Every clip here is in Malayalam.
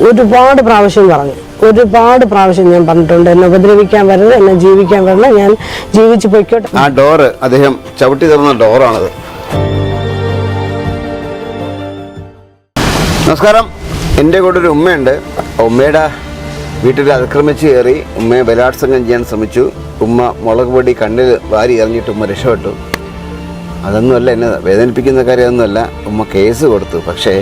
ഒരുപാട് പ്രാവശ്യം പറഞ്ഞു, ഒരുപാട് പ്രാവശ്യം ഞാൻ പറഞ്ഞിട്ടുണ്ട്, എന്നെ ഉപദ്രവിക്കാൻ വരരുത്, എന്നെ ജീവിക്കാൻ വരണം, ഞാൻ ജീവിച്ചു പൊയ്ക്കോട്ടെ. ആ ഡോറ് അദ്ദേഹം ചവിട്ടി തുറന്ന ഡോറാണത്. നമസ്കാരം. എൻ്റെ കൂടെ ഒരു ഉമ്മയുണ്ട്. ഉമ്മയുടെ വീട്ടിൽ അതിക്രമിച്ച് കയറി ഉമ്മയെ ബലാത്സംഗം ചെയ്യാൻ ശ്രമിച്ചു. ഉമ്മ മുളക് പൊടി കണ്ണിൽ വാരി എറിഞ്ഞിട്ട് ഉമ്മ രക്ഷപ്പെട്ടു. അതൊന്നുമല്ല, എന്നെ വേദനിപ്പിക്കുന്ന കാര്യമൊന്നുമല്ല. ഉമ്മ കേസ് കൊടുത്തു. പക്ഷേ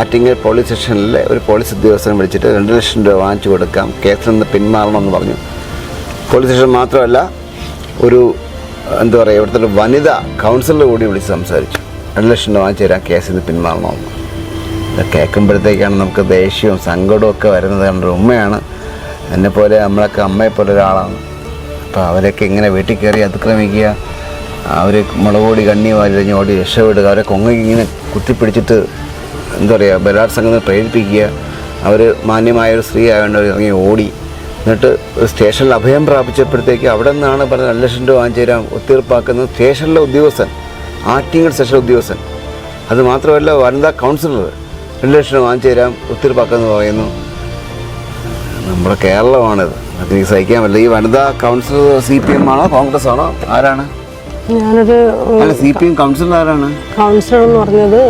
ആറ്റിങ്ങൽ പോലീസ് സ്റ്റേഷനിലെ ഒരു പോലീസ് ഉദ്യോഗസ്ഥനെ വിളിച്ചിട്ട് 2 ലക്ഷം രൂപ വാങ്ങിച്ചു കൊടുക്കാം, കേസിൽ നിന്ന് പിന്മാറണമെന്ന് പറഞ്ഞു. പോലീസ് സ്റ്റേഷൻ മാത്രമല്ല, ഒരു എന്താ പറയുക, ഇവിടുത്തെ ഒരു വനിതാ കൗൺസിലർ കൂടി വിളിച്ച് സംസാരിച്ചു. 2 ലക്ഷം രൂപ വാങ്ങിച്ചു തരാം, കേസിൽ നിന്ന് പിന്മാറണമെന്ന്. ഇത് കേൾക്കുമ്പോഴത്തേക്കാണ് നമുക്ക് ദേഷ്യവും സങ്കടവും ഒക്കെ വരുന്നത്. കണ്ടൊരു ഉമ്മയാണ്, എന്നെപ്പോലെ നമ്മളൊക്കെ അമ്മയെപ്പോലെ ഒരാളാണ്. അപ്പോൾ അവരൊക്കെ ഇങ്ങനെ വീട്ടിൽ കയറി അതിക്രമിക്കുക, അവർ മുളക് പൊടി കണ്ണി വാരിഞ്ഞ് ഓടി രക്ഷപ്പെടുക, അവരെ കൊങ്ങയ്ക്ക് ഇങ്ങനെ കുത്തിപ്പിടിച്ചിട്ട് എന്താ പറയുക ബലാത്സംഗം പ്രേരിപ്പിക്കുക. അവർ മാന്യമായൊരു സ്ത്രീ ആയതുകൊണ്ട് അവർ ഇറങ്ങി ഓടി. എന്നിട്ട് സ്റ്റേഷനിൽ അഭയം പ്രാപിച്ചപ്പോഴത്തേക്ക് അവിടെ നിന്നാണ് പറഞ്ഞത് 2 ലക്ഷം രൂപ വാങ്ങിച്ചു തരാം ഒത്തീർപ്പാക്കുന്നത് സ്റ്റേഷനിലെ ഉദ്യോഗസ്ഥൻ, ആറ്റിങ്ങൽ സ്റ്റേഷൻ ഉദ്യോഗസ്ഥൻ. അത് മാത്രമല്ല, വനിതാ കൗൺസിലർ 2 ലക്ഷം രൂപ വാങ്ങിച്ചു തരാം ഒത്തീർപ്പാക്കുമെന്ന് പറയുന്നു. നമ്മുടെ കേരളമാണിത്, അത് സഹിക്കാൻ പറ്റില്ല. ഈ വനിതാ കൗൺസിലർ CPM ആണോ കോൺഗ്രസ് ആണോ ആരാണ്? ഞാനൊരു CPM കൗൺസിലർ ആരാണ്? കൗൺസിലർ എന്ന് പറഞ്ഞത്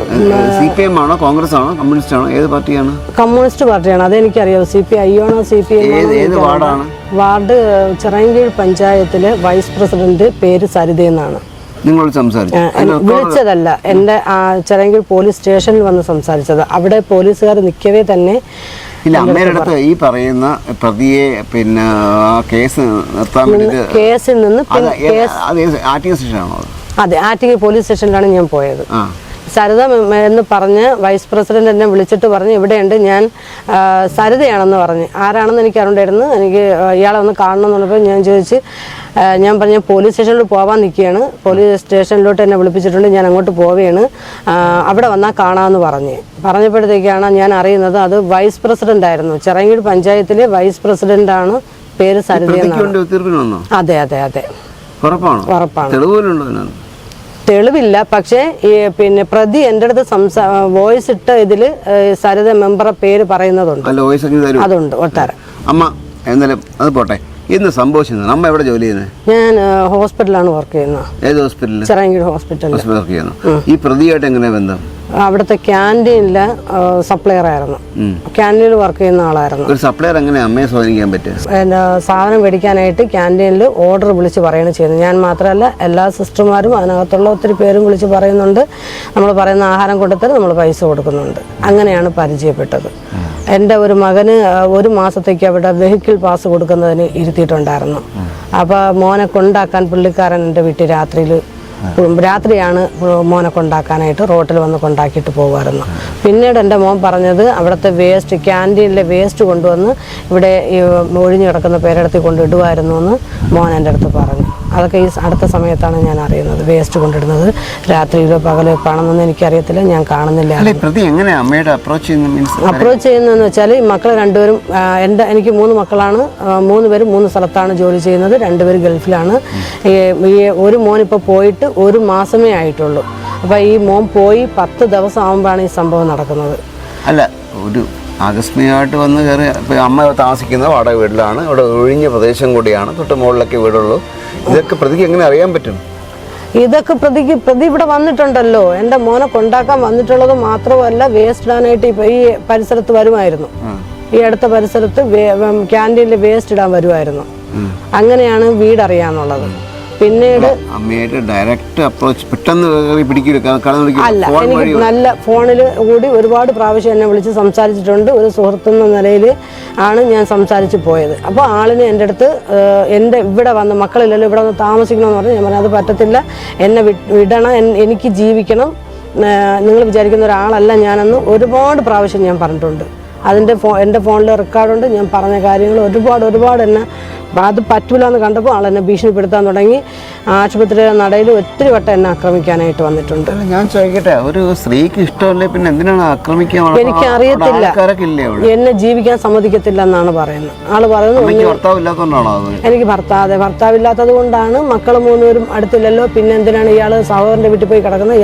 CPM ആണോ കോൺഗ്രസ് ആണോ കമ്മ്യൂണിസ്റ്റ് ആണോ ഏത് പാർട്ടിയാണ്? കമ്മ്യൂണിസ്റ്റ് പാർട്ടിയാണ്. അതെനിക്കറിയാം. CPI ആണോ CPM? ഏത് വാർഡാണ്? വാർഡ് ചിറയൻകീഴ് പഞ്ചായത്തിലെ വൈസ് പ്രസിഡന്റ് പേര് സരിത എന്നാണ്. നിങ്ങൾ സംസാരിച്ചു? വിളിച്ചതല്ല, എൻ്റെ ചിറയൻകീഴ് പോലീസ് സ്റ്റേഷനിൽ വന്ന് സംസാരിച്ചത്. അവിടെ പോലീസുകാർ നിൽക്കവേ തന്നെ ഇല്ല, അമ്മയുടെ അടുത്ത് ഈ പറയുന്ന പ്രതിയെ പിന്നെ കേസ് നിർത്താൻ വേണ്ടി കേസിൽ നിന്ന് ആറ്റിങ്ങൽ സ്റ്റേഷനാണോ? അതെ, ആറ്റിങ്ങൽ പോലീസ് സ്റ്റേഷനിലാണ് ഞാൻ പോയത്. സരിത എന്ന് പറഞ്ഞ് വൈസ് പ്രസിഡന്റ് എന്നെ വിളിച്ചിട്ട് പറഞ്ഞു, ഇവിടെയുണ്ട്, ഞാൻ സരിതയാണെന്ന് പറഞ്ഞ്. ആരാണെന്ന് എനിക്ക് അറിയണ്ടായിരുന്നു. എനിക്ക് ഇയാളെ ഒന്ന് കാണണം എന്ന് പറഞ്ഞപ്പോൾ ഞാൻ ചോദിച്ച്, ഞാൻ പറഞ്ഞ പോലീസ് സ്റ്റേഷനിൽ പോകാൻ നിൽക്കുകയാണ്, പോലീസ് സ്റ്റേഷനിലോട്ട് എന്നെ വിളിപ്പിച്ചിട്ടുണ്ട്, ഞാൻ അങ്ങോട്ട് പോവുകയാണ്, അവിടെ വന്നാൽ കാണാമെന്ന് പറഞ്ഞപ്പോഴത്തേക്കാണ് ഞാൻ അറിയുന്നത് അത് വൈസ് പ്രസിഡന്റ് ആയിരുന്നു. ചിറയൻകീഴ് പഞ്ചായത്തിലെ വൈസ് പ്രസിഡന്റാണ്, പേര് സരിത. അതെ അതെ അതെ, ഉറപ്പാണ്. തെളിവില്ല, പക്ഷേ പിന്നെ പ്രതി എൻ്റെ അടുത്ത് വോയിസ് ഇട്ട ഇതിൽ സരിത മെമ്പറെ പേര് പറയുന്നതുണ്ട്. അതുണ്ട് ഒട്ടാര. അമ്മ എന്നാലും അത് പോട്ടെ, ഇന്ന് സംഭവിച്ചത് നമ്മ എവിടെ ജോലി ചെയ്യുന്നത്? ഞാൻ ഹോസ്പിറ്റലാണ് വർക്ക് ചെയ്യുന്നത്. ഏത് ഹോസ്പിറ്റലിൽ? ചിറയൻകീഴ് ഹോസ്പിറ്റലിൽ വർക്ക് ചെയ്യുന്നു. ഈ പ്രതിയായിട്ട് എങ്ങനെയാ ബന്ധം? അവിടുത്തെ ക്യാൻറ്റീനിലെ സപ്ലയർ ആയിരുന്നു, ക്യാൻറ്റീനിൽ വർക്ക് ചെയ്യുന്ന ആളായിരുന്നു. ഒരു സപ്ലയർ എങ്ങനെ അമ്മയെ സ്വാധീനിക്കാൻ പറ്റും? സാധനം മേടിക്കാനായിട്ട് ക്യാൻറ്റീനിൽ ഓർഡർ വിളിച്ച് പറയുകയാണ് ചെയ്യുന്നത്. ഞാൻ മാത്രമല്ല, എല്ലാ സിസ്റ്റർമാരും അതിനകത്തുള്ള ഒത്തിരി പേരും വിളിച്ച് പറയുന്നുണ്ട്, നമ്മൾ പറയുന്ന ആഹാരം കൊണ്ടുത്തരും, നമ്മൾ പൈസ കൊടുക്കുന്നുണ്ട്. അങ്ങനെയാണ് പരിചയപ്പെട്ടത്. എൻ്റെ ഒരു മകന് 1 മാസത്തേക്ക് അവിടെ വെഹിക്കിൾ പാസ് കൊടുക്കുന്നതിന് ഇരുത്തിയിട്ടുണ്ടായിരുന്നു. അപ്പോൾ മോനെ കൊണ്ടാക്കാൻ പുള്ളിക്കാരൻ എൻ്റെ വീട്ടിൽ രാത്രിയാണ് മോനെ കൊണ്ടാക്കാനായിട്ട് റോട്ടിൽ വന്ന് കൊണ്ടാക്കിയിട്ട് പോകുമായിരുന്നു. പിന്നീട് എൻ്റെ മോൻ പറഞ്ഞത് അവിടുത്തെ വേസ്റ്റ്, ക്യാൻറ്റീനിലെ വേസ്റ്റ് കൊണ്ടുവന്ന് ഇവിടെ ഒഴിഞ്ഞു കിടക്കുന്ന പേരെടുത്ത് കൊണ്ടിടുമായിരുന്നു എന്ന് മോൻ എൻ്റെ അടുത്ത് പറഞ്ഞു. അതൊക്കെ ഈ അടുത്ത സമയത്താണ് ഞാൻ അറിയുന്നത്. വേസ്റ്റ് കൊണ്ടിടുന്നത് രാത്രിയിലോ പകലോ ആണെന്നൊന്നും എനിക്കറിയത്തില്ല, ഞാൻ കാണുന്നില്ല. അപ്രോച്ച് ചെയ്യുന്നതെന്ന് വെച്ചാൽ ഈ മക്കൾ രണ്ടുപേരും എനിക്ക് 3 മക്കളാണ്. 3 പേരും 3 സ്ഥലത്താണ് ജോലി ചെയ്യുന്നത്. 2 പേര് ഗൾഫിലാണ്. ഈ ഒരു മോൻ ഇപ്പോൾ പോയിട്ട് 1 മാസമേ ആയിട്ടുള്ളൂ. അപ്പോൾ ഈ മോൻ പോയി 10 ദിവസം ആകുമ്പോഴാണ് ഈ സംഭവം നടക്കുന്നത്. അല്ല, ഒരു ആകസ്മികമായിട്ട് വന്ന് കയറി. ഇപ്പോൾ അമ്മ താമസിക്കുന്നത് വാടക വീട്ടിലാണ്, ഇവിടെ ഒഴിഞ്ഞ പ്രദേശം കൂടിയാണ്, തൊട്ട് മുകളിലൊക്കെ വീടുള്ളൂ. ഇതൊക്കെ പ്രതിക്ക് എങ്ങനെ അറിയാൻ പറ്റും? ഇതൊക്കെ പ്രതി ഇവിടെ വന്നിട്ടുണ്ടല്ലോ. എൻ്റെ മോനെ കൊണ്ടാക്കാൻ വന്നിട്ടുള്ളത് മാത്രമല്ല, വേസ്റ്റ് ഇടാനായിട്ട് ഈ പരിസരത്ത് വരുമായിരുന്നു. ഈ അടുത്ത പരിസരത്ത് ക്യാൻറ്റീനിൽ വേസ്റ്റ് ഇടാൻ വരുമായിരുന്നു. അങ്ങനെയാണ് വീടറിയാന്നുള്ളത്. പിന്നീട് ഡയറക്റ്റ് അപ്രോച്ച് പെട്ടെന്ന് അല്ല, എനിക്ക് നല്ല ഫോണിൽ കൂടി ഒരുപാട് പ്രാവശ്യം എന്നെ വിളിച്ച് സംസാരിച്ചിട്ടുണ്ട്. ഒരു സുഹൃത്തെന്ന നിലയിൽ ആണ് ഞാൻ സംസാരിച്ച് പോയത്. അപ്പോൾ ആളിന് എൻ്റെ അടുത്ത് എൻ്റെ ഇവിടെ വന്ന് മക്കളില്ലല്ലോ, ഇവിടെ വന്ന് താമസിക്കണമെന്ന് പറഞ്ഞ് ഞാൻ പറഞ്ഞു, അത് പറ്റത്തില്ല, എന്നെ വിടണം, എനിക്ക് ജീവിക്കണം, നിങ്ങൾ വിചാരിക്കുന്ന ഒരാളല്ല ഞാനെന്ന് ഒരുപാട് പ്രാവശ്യം ഞാൻ പറഞ്ഞിട്ടുണ്ട്. അതിൻ്റെ എൻ്റെ ഫോണിൽ റെക്കോർഡുണ്ട്. ഞാൻ പറഞ്ഞ കാര്യങ്ങൾ ഒരുപാട് എന്നെ അത് പറ്റൂല എന്ന് കണ്ടപ്പോൾ ആളെന്നെ ഭീഷണിപ്പെടുത്താൻ തുടങ്ങി. ആശുപത്രിയുടെ നടയിൽ ഒത്തിരി വട്ടം എന്നെ ആക്രമിക്കാനായിട്ട് വന്നിട്ടുണ്ട്. ഞാൻ ചോദിക്കട്ടെ, ഒരു സ്ത്രീക്ക് ഇഷ്ടമല്ലേ പിന്നെ എന്തിനാണ് ആക്രമിക്കാൻ? എനിക്കറിയത്തില്ല, എന്നെ ജീവിക്കാൻ സമ്മതിക്കത്തില്ല എന്നാണ് പറയുന്നത്. ആള് പറയുന്നത് എനിക്ക് ഭർത്താവില്ലാത്തത് കൊണ്ടാണ്. മക്കൾ 3 പേരും അടുത്തില്ലല്ലോ, പിന്നെ എന്തിനാണ് ഇയാൾ സഹോദരൻ്റെ വീട്ടിൽ പോയി കിടക്കുന്നത്?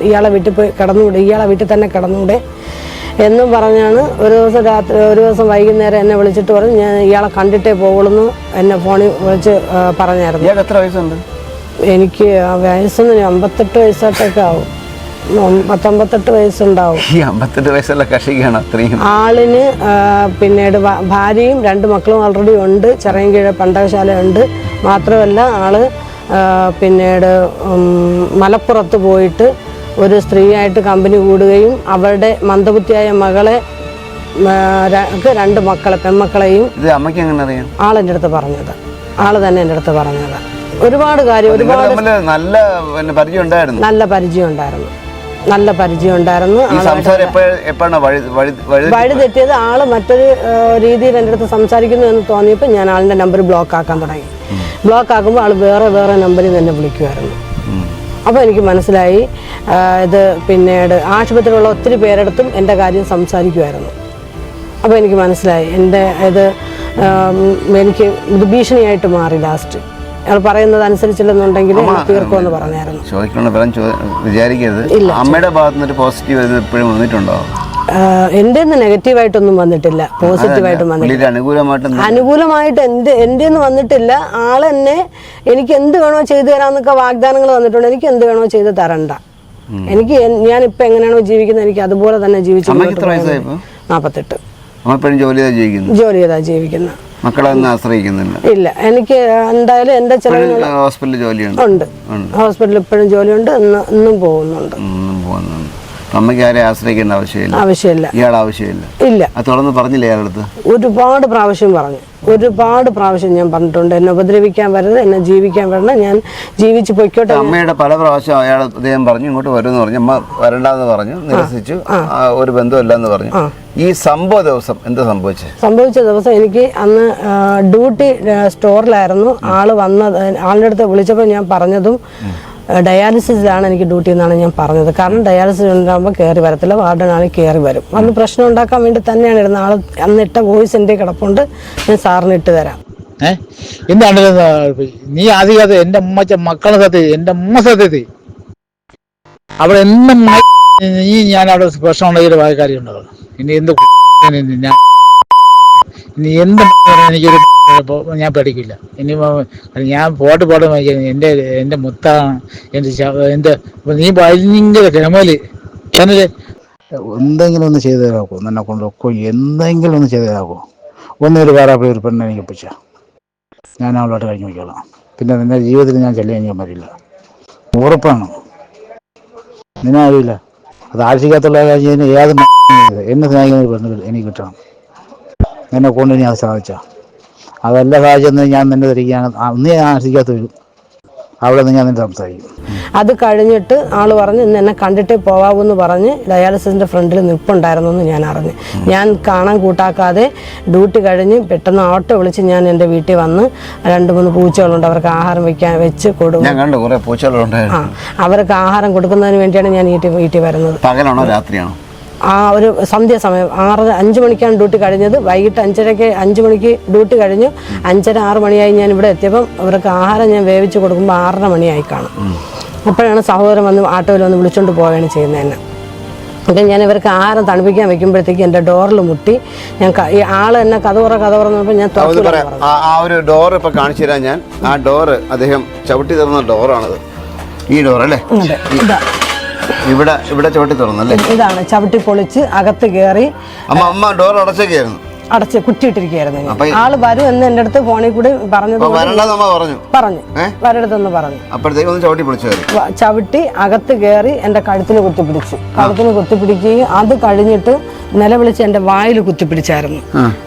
ഇയാളെ വീട്ടിൽ പോയി കിടന്നുകൂടെ? ഇയാളെ വീട്ടിൽ തന്നെ കിടന്നുകൂടെ എന്നും പറഞ്ഞാണ് ഒരു ദിവസം വൈകുന്നേരം എന്നെ വിളിച്ചിട്ട് പറഞ്ഞു ഞാൻ ഇയാളെ കണ്ടിട്ടേ പോകുള്ളൂ എന്നെ ഫോണിൽ വിളിച്ച് പറഞ്ഞായിരുന്നു. എത്ര വയസ്സുണ്ട്? എനിക്ക് വയസ്സൊന്നും 58 വയസ്സായിട്ടൊക്കെ ആവും. 58 വയസ്സുണ്ടാവും. ഈ 58 വയസ്സുള്ള കക്ഷിക്കാണ് അത്രയും. ആളിന് പിന്നീട് ഭാര്യയും 2 മക്കളും ഓൾറെഡി ഉണ്ട്. ചിറയൻകീഴ് പണ്ടകശാല ഉണ്ട്. മാത്രമല്ല ആള് പിന്നീട് മലപ്പുറത്ത് പോയിട്ട് ഒരു സ്ത്രീയായിട്ട് കമ്പനി കൂടുകയും അവരുടെ മന്ദബുദ്ധിയായ മകളെ 2 മക്കളെ പെൺമക്കളെയും അമ്മയ്ക്ക് എങ്ങനെ അറിയാം? ആളെൻ്റെ അടുത്ത് പറഞ്ഞത്. ആള് തന്നെ എൻ്റെ അടുത്ത് പറഞ്ഞത്. ഒരുപാട് കാര്യം, ഒരുപാട് നല്ല പരിചയം ഉണ്ടായിരുന്നു. നല്ല പരിചയം ഉണ്ടായിരുന്നു. വഴി തെറ്റിയത് ആള് മറ്റൊരു രീതിയിൽ എൻ്റെ അടുത്ത് സംസാരിക്കുന്നു എന്ന് തോന്നിയപ്പോൾ ഞാൻ ആളിൻ്റെ നമ്പർ ബ്ലോക്ക് ആക്കാൻ തുടങ്ങി. ബ്ലോക്ക് ആക്കുമ്പോൾ ആൾ വേറെ നമ്പറിൽ നിന്ന് എന്നെ വിളിക്കുമായിരുന്നു. അപ്പോൾ എനിക്ക് മനസ്സിലായി ഇത് പിന്നീട് ആശുപത്രിയിലുള്ള ഒത്തിരി പേരെടുത്തും എൻ്റെ കാര്യം സംസാരിക്കുമായിരുന്നു. അപ്പോൾ എനിക്ക് മനസ്സിലായി എനിക്ക് ഇത് ഭീഷണിയായിട്ട് മാറി. ലാസ്റ്റ് അയാൾ പറയുന്നത് അനുസരിച്ചില്ലെന്നുണ്ടെങ്കിൽ തീർക്കുമെന്ന് പറഞ്ഞായിരുന്നു. അമ്മയുടെ ഭാഗത്തുനിന്ന് പോസിറ്റീവ് എപ്പോഴും വന്നിട്ടുണ്ടോ? എൻ്റെ നെഗറ്റീവായിട്ടൊന്നും വന്നിട്ടില്ല, പോസിറ്റീവായിട്ടും വന്നിട്ടില്ല. അനുകൂലമായിട്ട് എൻ്റെ വന്നിട്ടില്ല. ആളെന്നെ എനിക്ക് എന്ത് വേണോ ചെയ്തു തരാമെന്നൊക്കെ വാഗ്ദാനങ്ങൾ തന്നിട്ടുണ്ട്. എനിക്ക് എന്ത് വേണോ ചെയ്ത് തരണ്ട. ഞാനിപ്പോൾ എങ്ങനെയാണോ ജീവിക്കുന്നത് എനിക്ക് അതുപോലെ തന്നെ ജീവിച്ചു. 48. ജോലി ചെയ്താ ജീവിക്കുന്നത്. മക്കളൊന്നും ആശ്രയിക്കുന്നില്ല? ഇല്ല. എനിക്ക് എന്തായാലും എൻ്റെ ചെലവിനുള്ള ഹോസ്പിറ്റലിൽ ജോലിയുണ്ട്. ഹോസ്പിറ്റലിൽ ഇപ്പോഴും ജോലിയുണ്ട്. ഇന്നും പോകുന്നുണ്ട്. അമ്മയ്ക്ക് ആരെ ആശ്രയിക്കേണ്ട ആവശ്യമില്ല. ഇയാൾ ആവശ്യമില്ല. ഇല്ല. അത് തുറന്ന് പറഞ്ഞില്ലേ ഇയാളടുത്ത്? ഒരുപാട് പ്രാവശ്യം ഞാൻ പറഞ്ഞിട്ടുണ്ട്. എന്നെ ഉപദ്രവിക്കാൻ വരരുത്, എന്നെ ജീവിക്കാൻ വരണം, ഞാൻ ജീവിച്ച് പൊയ്ക്കോട്ടെ. അമ്മയുടെ പല പ്രാവശ്യം അദ്ദേഹം പറഞ്ഞു ഇങ്ങോട്ട് വരുമെന്ന് പറഞ്ഞു. അമ്മ വരണ്ടെന്ന് പറഞ്ഞു, നിരസിച്ചു. ഒരു ബന്ധമില്ല എന്ന് പറഞ്ഞു. ഈ എന്ത് സംഭവിച്ച ദിവസം എനിക്ക് അന്ന് ഡ്യൂട്ടി സ്റ്റോറിലായിരുന്നു. ആളിൻ്റെ അടുത്ത് വിളിച്ചപ്പോൾ ഞാൻ പറഞ്ഞതും ഡയാലിസിസിലാണ് എനിക്ക് ഡ്യൂട്ടി എന്നാണ് ഞാൻ പറഞ്ഞത്. കാരണം ഡയാലിസിസ് ഉണ്ടാകുമ്പോൾ കയറി വരത്തില്ല, വാർഡനാണെങ്കിൽ കയറി വരും. അന്ന് പ്രശ്നം ഉണ്ടാക്കാൻ വേണ്ടി തന്നെയാണ് ഇരുന്നത്. ആൾ അന്നിട്ട വോയിസ് എൻ്റെ കിടപ്പുണ്ട്, ഞാൻ സാറിന് ഇട്ട് തരാം. എന്താണ് നീ ആദ്യം എൻ്റെ മക്കളെ സത്യത്തിൽ എൻ്റെ ഉമ്മ സത്യത്തിൽ അവിടെ എന്നും ഞാൻ അവിടെ പ്രശ്നം ഉണ്ടെങ്കിൽ കാര്യം ഉണ്ടാവും. ഇനി എന്ത് എനിക്കൊരു ഞാൻ പഠിക്കില്ല. ഇനി ഞാൻ പോട്ട് എൻ്റെ മുത്താണ് എൻ്റെ നീ ഭയങ്കര ഗമല് എന്നല്ലേ എന്തെങ്കിലും ഒന്ന് ചെയ്തു തരാമോ? എന്നെ കൊണ്ടൊക്കെ എന്തെങ്കിലും ഒന്ന് ചെയ്തു തരാമോ? ഒന്നൊരു വേറെ ഒരു പെണ്ണ് എനിക്ക് ഒപ്പിച്ച ഞാൻ അവളോട്ട് കഴിഞ്ഞു വയ്ക്കോളാം. പിന്നെ നിന്റെ ജീവിതത്തിൽ ഞാൻ ചെല്ലാൻ പറ്റില്ല, ഉറപ്പാണ്. നിന്നെ അറിയില്ല. അത് ആഴ്ചക്കകത്തുള്ള കാര്യം ഏത് എന്നെ സ്നേഹിക്കുന്ന ഒരു പെണ്ണ് എനിക്ക് കിട്ടണം. എന്നെ കൊണ്ട് ഇനി അത് സാധിച്ച അതെല്ലാം സാധിച്ചെന്ന് ഞാൻ നിന്നെ ധരിക്കുകയാണ്. അന്ന് ഞാൻ ആശിക്കാത്ത വരും. അവിടെ നിന്ന് ഞാൻ നിന്നെ സംസാരിക്കും. അത് കഴിഞ്ഞിട്ട് ആൾ പറഞ്ഞ് ഇന്ന് എന്നെ കണ്ടിട്ടേ പോവാമെന്ന് പറഞ്ഞ് ഡയാലിസിസിൻ്റെ ഫ്രണ്ടിൽ നിൽപ്പുണ്ടായിരുന്നു എന്ന് ഞാൻ അറിഞ്ഞു. ഞാൻ കാണാൻ കൂട്ടാക്കാതെ ഡ്യൂട്ടി കഴിഞ്ഞ് പെട്ടെന്ന് ഓട്ടോ വിളിച്ച് ഞാൻ എൻ്റെ വീട്ടിൽ വന്ന് 2-3 പൂച്ചകളുണ്ട്, അവർക്ക് ആഹാരം വെച്ച് കൊടുക്കും. അവർക്ക് ആഹാരം കൊടുക്കുന്നതിന് വേണ്ടിയാണ് ഞാൻ വീട്ടിൽ വരുന്നത്. പകലാണോ രാത്രിയാണോ? ഒരു സന്ധ്യാസമയം 5 മണിക്കാണ് ഡ്യൂട്ടി കഴിഞ്ഞത്. വൈകിട്ട് 5 മണിക്ക് ഡ്യൂട്ടി കഴിഞ്ഞു. 5:30-6 മണിയായി ഞാൻ ഇവിടെ എത്തിയപ്പം അവർക്ക് ആഹാരം ഞാൻ വേവിച്ച് കൊടുക്കുമ്പോൾ 6:30 മണിയായി കാണും. അപ്പോഴാണ് സഹോദരൻ വന്ന് ആട്ടോയിൽ വന്ന് വിളിച്ചുകൊണ്ട് പോവുകയാണ് ചെയ്യുന്നത് എന്നെ. അപ്പം ഞാൻ ഇവർക്ക് ആഹാരം തണുപ്പിക്കാൻ വെക്കുമ്പോഴത്തേക്ക് എൻ്റെ ഡോറിൽ മുട്ടി. ഞാൻ ആള് എന്നെ കഥ തുറന്നപ്പോൾ ഞാൻ ഒരു ഡോർ ഇപ്പം കാണിച്ചു തരാം. ഞാൻ ആ ഡോറ് അദ്ദേഹം ചവിട്ടി തുറന്ന ഡോറാണത്. ഈ ഡോർ അല്ലേ? ഇവിടെ ചവിട്ടി തുറന്നല്ലേ? ഇതാണ് ചവിട്ടി പൊളിച്ച് അകത്ത് കയറി. അമ്മ ഡോർ അടച്ചേക്കായിരുന്നു, അടച്ച് കുറ്റിയിട്ടിരിക്കുകയായിരുന്നു. ആള് വരും എന്ന് എൻ്റെ അടുത്ത് ഫോണിൽ കൂടി പറഞ്ഞു വരരുതെന്ന് പറഞ്ഞു. ചവിട്ടി അകത്ത് കയറി എൻ്റെ കഴുത്തിന് കുത്തിപ്പിടിക്കുകയും അത് കഴിഞ്ഞിട്ട് നിലവിളിച്ച് എൻ്റെ വായിൽ കുത്തിപ്പിടിച്ചായിരുന്നു.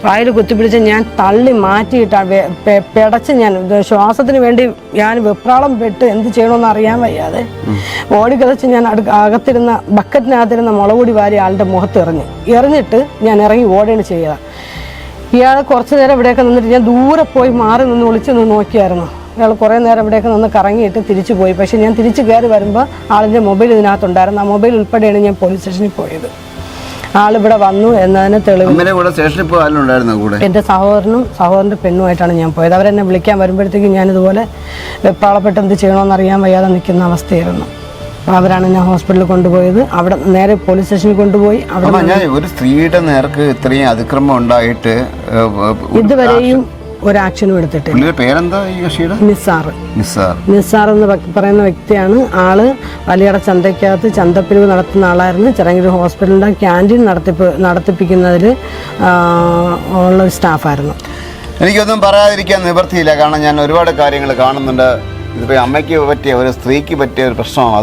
വായിൽ കുത്തിപ്പിടിച്ച് ഞാൻ തള്ളി മാറ്റിയിട്ടാണ് പിടച്ച്. ഞാൻ ശ്വാസത്തിന് വേണ്ടി ഞാൻ വെപ്രാളം പെട്ട് എന്ത് ചെയ്യണമെന്ന് അറിയാൻ വയ്യാതെ ഓടിക്കതച്ച് ഞാൻ അകത്തിരുന്ന ബക്കറ്റിനകത്തിരുന്ന മുളകുപൊടി വാരി ആളുടെ മുഖത്ത് എറിഞ്ഞിട്ട് ഞാൻ ഇറങ്ങി ഓടുകയാണ് ചെയ്യുക. ഇയാൾ കുറച്ച് നേരം ഇവിടെയൊക്കെ നിന്നിട്ട് ഞാൻ ദൂരെ പോയി മാറി നിന്ന് വിളിച്ച് നോക്കിയായിരുന്നു. അയാൾ കുറേ നേരം ഇവിടെയൊക്കെ നിന്ന് കറങ്ങിയിട്ട് തിരിച്ചു പോയി. പക്ഷേ ഞാൻ തിരിച്ച് കയറി വരുമ്പോൾ ആളിൻ്റെ മൊബൈൽ ഇതിനകത്തുണ്ടായിരുന്നു. ആ മൊബൈൽ ഉൾപ്പെടെയാണ് ഞാൻ പോലീസ് സ്റ്റേഷനിൽ പോയത്. ആളിവിടെ വന്നു എന്നതിന് തെളിവ് എൻ്റെ സഹോദരൻ്റെ പെണ്ണുമായിട്ടാണ് ഞാൻ പോയത്. അവരെന്നെ വിളിക്കാൻ വരുമ്പോഴത്തേക്കും ഞാനിതുപോലെ വെപ്രാളപ്പെട്ട് എന്ത് ചെയ്യണമെന്ന് അറിയാൻ വയ്യാതെ നിൽക്കുന്ന അവസ്ഥയായിരുന്നു. അപ്പോൾ അവരാണ് ഞാൻ ഹോസ്പിറ്റലിൽ കൊണ്ടുപോയത്. അവിടെ നേരെ പോലീസ് സ്റ്റേഷനിൽ കൊണ്ടുപോയി. അവിടെ ഞാൻ ഒരു സ്ത്രീയുടെ നേർക്ക് ഇത്രയും അതിക്രമം ഉണ്ടായിട്ട് ഇതുവരെയും ഒരു ആക്ഷനും എടുത്തിട്ടില്ല. പേരെന്താ ഈ കക്ഷിയുടെ? നിസാർ എന്ന് പറയുന്ന വ്യക്തിയാണ്. ആള് വലിയട ചന്തയ്ക്കകത്ത് ചന്തപ്പിരിവ് നടത്തുന്ന ആളായിരുന്നു. ചിറങ്ങൂർ ഹോസ്പിറ്റലിൻ്റെ ക്യാൻറ്റീൻ നടത്തിപ്പിക്കുന്നതിൽ ഉള്ള സ്റ്റാഫായിരുന്നു. എനിക്കൊന്നും പറയാതിരിക്കാൻ നിവൃത്തിയില്ല. കാരണം ഞാൻ ഒരുപാട് കാര്യങ്ങൾ കാണുന്നുണ്ട്. ഇതിപ്പോൾ അമ്മയ്ക്ക് പറ്റിയ ഒരു സ്ത്രീക്ക് പറ്റിയ ഒരു പ്രശ്നമാണ്.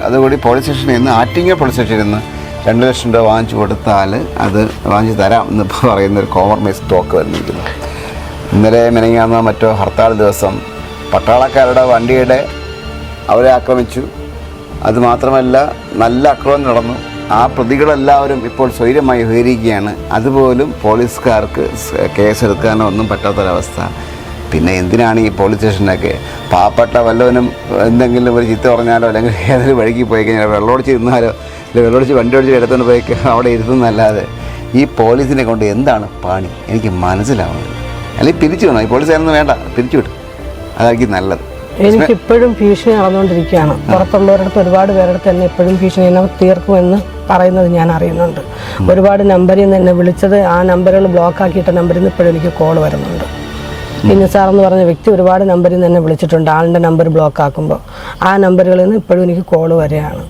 അതുകൂടി പോലീസ് സ്റ്റേഷനിൽ നിന്ന് ആറ്റിങ്ങൽ പോലീസ് സ്റ്റേഷനിൽ നിന്ന് 2 ലക്ഷം രൂപ വാങ്ങിച്ചു കൊടുത്താൽ അത് വാങ്ങിച്ചു തരാം എന്ന് പറയുന്നൊരു കോംപ്രമൈസ് ടോക്ക് വന്നിരിക്കുന്നു. ഇന്നലെ മെനങ്ങാന്ന മറ്റോ ഹർത്താൽ ദിവസം പട്ടാളക്കാരുടെ വണ്ടിയുടെ അവരെ ആക്രമിച്ചു. അതുമാത്രമല്ല നല്ല ആക്രമണം നടന്നു. ആ പ്രതികളെല്ലാവരും ഇപ്പോൾ സ്വൈര്യമായി ഉപകരിക്കുകയാണ്. അതുപോലും പോലീസുകാർക്ക് കേസെടുക്കാനോ ഒന്നും പറ്റാത്തൊരവസ്ഥ. പിന്നെ എന്തിനാണ് ഈ പോലീസ് സ്റ്റേഷനൊക്കെ? പാവപ്പെട്ട വല്ലവനും എന്തെങ്കിലും ഒരു ചീത്ത പറഞ്ഞാലോ അല്ലെങ്കിൽ ഏതൊരു വഴിക്ക് പോയി കഴിഞ്ഞാൽ വെള്ളമൊടിച്ച് ഇരുന്നാലോ അല്ലെങ്കിൽ വെള്ളമൊടിച്ച് വണ്ടി ഓടിച്ച് എടുത്തുകൊണ്ട് പോയി അവിടെ ഇരുന്നല്ലാതെ ഈ പോലീസിനെ കൊണ്ട് എന്താണ് പണി? എനിക്ക് മനസ്സിലാവുന്നത്. അല്ലെങ്കിൽ പിരിച്ചു വേണം. ഈ പോലീസുകാരൊന്നും വേണ്ട, പിരിച്ചു വിട്ടു. അതായിരിക്കും നല്ലത്. എനിക്കിപ്പോഴും ഭീഷണി നടന്നുകൊണ്ടിരിക്കുകയാണ്. പുറത്തുള്ളവരടുത്ത് ഒരുപാട് പേരടുത്ത് തന്നെ ഇപ്പോഴും ഭീഷണി തീർക്കുമെന്ന് പറയുന്നത് ഞാൻ അറിയുന്നുണ്ട്. ഒരുപാട് നമ്പറിൽ നിന്ന് എന്നെ വിളിച്ചത്, ആ നമ്പറുകൾ ബ്ലോക്ക് ആക്കിയിട്ട നമ്പറിൽ നിന്ന് ഇപ്പോഴും എനിക്ക് കോൾ വരുന്നുണ്ട്. ഈ നിസാർ എന്ന് പറഞ്ഞ വ്യക്തി ഒരുപാട് നമ്പറിൽ നിന്ന് എന്നെ വിളിച്ചിട്ടുണ്ട്. ആളിൻ്റെ നമ്പർ ബ്ലോക്ക് ആക്കുമ്പോൾ ആ നമ്പറുകളിൽ നിന്ന് ഇപ്പോഴും എനിക്ക് കോൾ വരികയാണ്.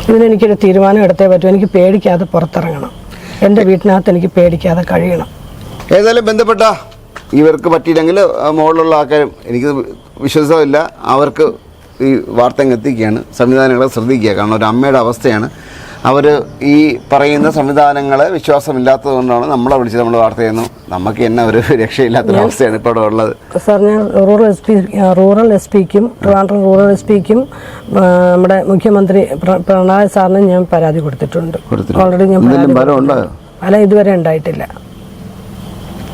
ഇതിനെനിക്കൊരു തീരുമാനം എടുത്തേ പറ്റൂ. എനിക്ക് പേടിക്കാതെ പുറത്തിറങ്ങണം. എൻ്റെ വീട്ടിനകത്ത് എനിക്ക് പേടിക്കാതെ കഴിയണം. ഏതായാലും ബന്ധപ്പെട്ട ഇവർക്ക് പറ്റിയില്ലെങ്കിൽ മുകളിലുള്ള ആൾക്കാരും എനിക്ക് വിശ്വാസമില്ല, അവർക്ക് ഈ വാർത്ത എത്തിക്കുകയാണ്. സംവിധാനങ്ങളെ ശ്രദ്ധിക്കുക. കാരണം ഒരു അമ്മയുടെ അവസ്ഥയാണ്. അവർ ഈ പറയുന്ന സംവിധാനങ്ങളെ വിശ്വാസമില്ലാത്തതുകൊണ്ടാണ് നമ്മളെ വിളിച്ചത്. നമ്മൾ വാർത്ത ചെയ്യുന്നു. നമുക്ക് തന്നെ ഒരു രക്ഷയില്ലാത്തൊരവസ്ഥയാണ് ഇപ്പോൾ ഇവിടെ ഉള്ളത്. സാർ, ഞാൻ റൂറൽ എസ് പിക്കും ട്രിവാൻഡ്രം റൂറൽ എസ് പിക്കും നമ്മുടെ മുഖ്യമന്ത്രി പിണറായി സാറിന് ഞാൻ പരാതി കൊടുത്തിട്ടുണ്ട്. ഓൾറെഡി ഞാൻ അല്ല, ഇതുവരെ ഉണ്ടായിട്ടില്ല.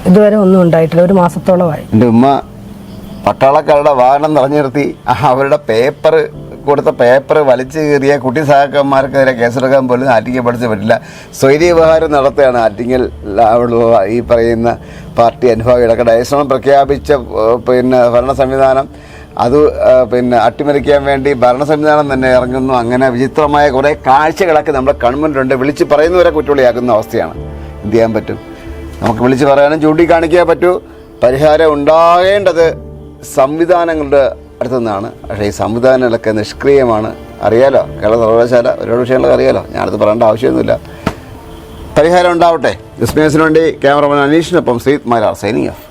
ഇതുവരെ ഒന്നും ഉണ്ടായിട്ടില്ല. 1 മാസത്തോളമായി. എൻ്റെ ഉമ്മ പട്ടാളക്കാരുടെ വാഹനം നിറഞ്ഞു നിർത്തി അവരുടെ കൊടുത്ത പേപ്പർ വലിച്ചു കീറിയ കുട്ടി സഹാക്കന്മാർക്കെതിരെ കേസെടുക്കാൻ പോലും ആറ്റിങ്ങൽ പഠിച്ചു പറ്റില്ല. സ്വൈര്യ വ്യവഹാരം നടത്തുകയാണ് ആറ്റിങ്ങൽ ഈ പറയുന്ന പാർട്ടി അനുഭാവികളൊക്കെ. ഡയശ്രമം പ്രഖ്യാപിച്ച ഭരണ സംവിധാനം അത് അട്ടിമറിക്കാൻ വേണ്ടി ഭരണ സംവിധാനം തന്നെ ഇറങ്ങുന്നു. അങ്ങനെ വിചിത്രമായ കുറേ കാഴ്ചകളൊക്കെ നമ്മുടെ കൺമുന്നിലുണ്ട്. വിളിച്ച് പറയുന്നവരെ കുറ്റവാളിയാക്കുന്ന അവസ്ഥയാണ്. എന്ത് ചെയ്യാൻ പറ്റും? നമുക്ക് വിളിച്ച് പറയാനും ചൂണ്ടിക്കാണിക്കാൻ പറ്റൂ. പരിഹാരം ഉണ്ടാകേണ്ടത് സംവിധാനങ്ങളുടെ അടുത്തു നിന്നാണ്. പക്ഷേ ഈ സംവിധാനങ്ങളൊക്കെ നിഷ്ക്രിയമാണ്. അറിയാലോ, കേരള സർവകലാശാല ഒരുപാട് വിഷയങ്ങളൊക്കെ അറിയാലോ. ഞാനത് പറയേണ്ട ആവശ്യമൊന്നുമില്ല. പരിഹാരം ഉണ്ടാവട്ടെ. വിസ്മയസിന് വേണ്ടി ക്യാമറമാൻ അനീഷിനൊപ്പം ശ്രീത് മാരാർ സൈനിങ് ഓഫ്.